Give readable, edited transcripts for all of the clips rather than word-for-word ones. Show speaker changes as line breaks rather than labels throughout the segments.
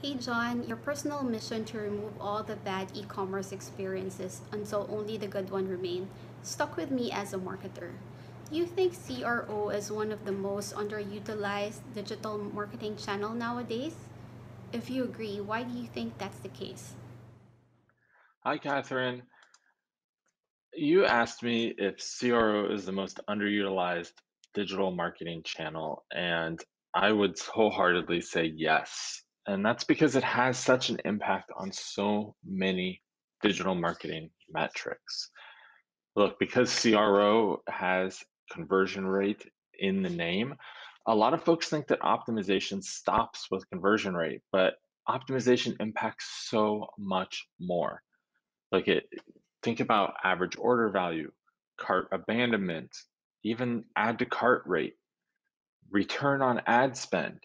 Hey John, your personal mission to remove all the bad e commerce experiences until only the good one remain stuck with me as a marketer. Do you think CRO is one of the most underutilized digital marketing channel nowadays? If you agree, why do you think that's the case?
Hi, Catherine. You asked me if CRO is the most underutilized digital marketing channel, and I would wholeheartedly say yes. And that's because it has such an impact on so many digital marketing metrics. Look, because CRO has conversion rate in the name, a lot of folks think that optimization stops with conversion rate, but optimization impacts so much more. Like it think about average order value, cart abandonment, even add to cart rate, return on ad spend,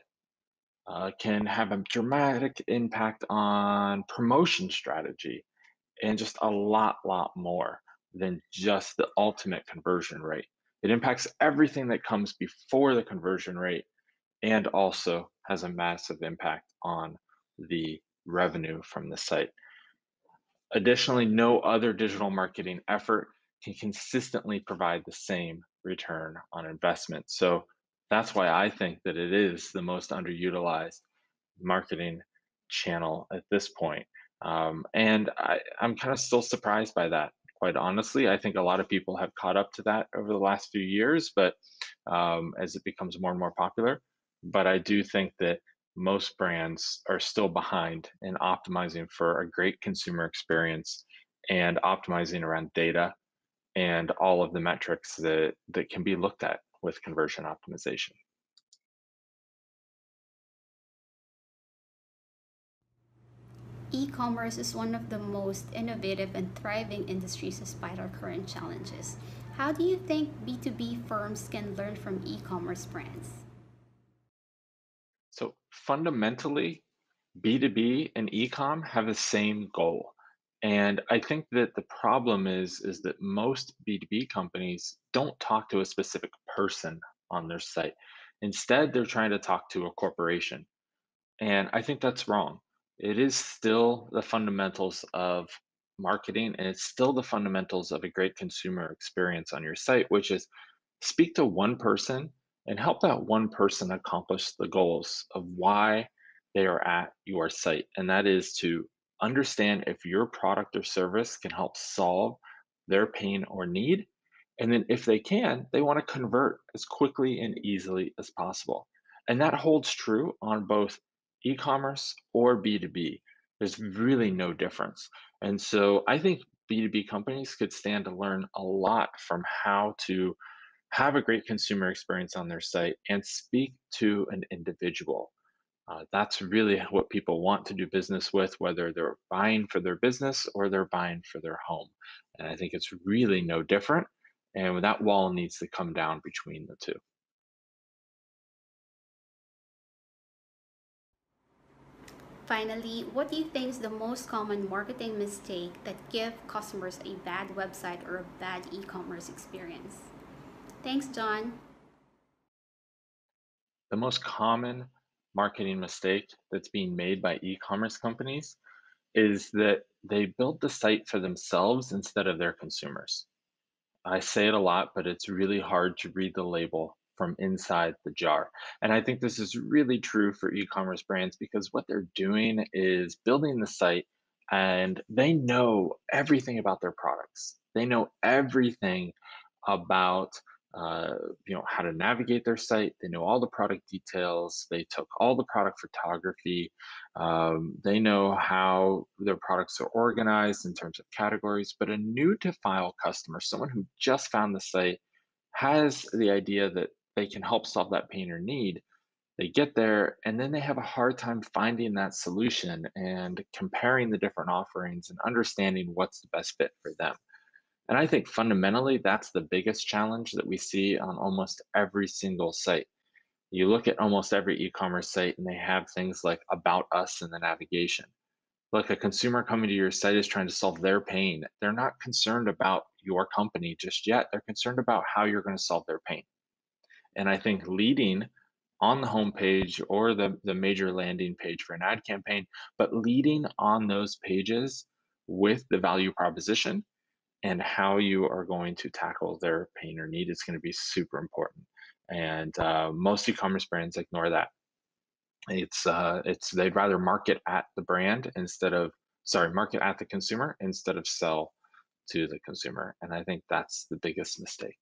can have a dramatic impact on promotion strategy, and just a lot more than just the ultimate conversion rate. It impacts everything that comes before the conversion rate and also has a massive impact on the revenue from the site. Additionally, no other digital marketing effort can consistently provide the same return on investment. So that's why I think that it is the most underutilized marketing channel at this point. I'm kind of still surprised by that. Quite honestly, I think a lot of people have caught up to that over the last few years, but as it becomes more and more popular. But I do think that most brands are still behind in optimizing for a great consumer experience and optimizing around data and all of the metrics that can be looked at with conversion optimization.
E commerce is one of the most innovative and thriving industries despite our current challenges. How do you think B2B firms can learn from e commerce brands?
So fundamentally, B2B and e-com have the same goal. And I think that the problem is that most B2B companies don't talk to a specific person on their site. Instead, they're trying to talk to a corporation. And I think that's wrong. It is still the fundamentals of marketing, and it's still the fundamentals of a great consumer experience on your site, which is speak to one person and help that one person accomplish the goals of why they are at your site. And that is to understand if your product or service can help solve their pain or need. And then if they can, they want to convert as quickly and easily as possible. And that holds true on both e-commerce or B2B. There's really no difference. And so I think B2B companies could stand to learn a lot from how to have a great consumer experience on their site and speak to an individual. That's really what people want to do business with, whether they're buying for their business or they're buying for their home. And I think it's really no different. And that wall needs to come down between the two.
Finally, what do you think is the most common marketing mistake that give customers a bad website or a bad e-commerce experience? Thanks, John.
The most common marketing mistake that's being made by e commerce companies is that they build the site for themselves instead of their consumers. I say it a lot, but it's really hard to read the label from inside the jar. And I think this is really true for e-commerce brands because what they're doing is building the site and they know everything about their products. They know everything about how to navigate their site. They know all the product details. They took all the product photography. They know how their products are organized in terms of categories. But a new to file customer, someone who just found the site, has the idea that they can help solve that pain or need. They get there and then they have a hard time finding that solution and comparing the different offerings and understanding what's the best fit for them. And I think fundamentally, that's the biggest challenge that we see on almost every single site. You look at almost every e commerce site, and they have things like About Us in the navigation. Look, a consumer coming to your site is trying to solve their pain. They're not concerned about your company just yet. They're concerned about how you're going to solve their pain. And I think leading on the homepage or the major landing page for an ad campaign, but leading on those pages with the value proposition and how you are going to tackle their pain or need is going to be super important. And most e-commerce brands ignore that. It's they'd rather market at the brand instead of sorry, market at the consumer instead of sell to the consumer. And I think that's the biggest mistake.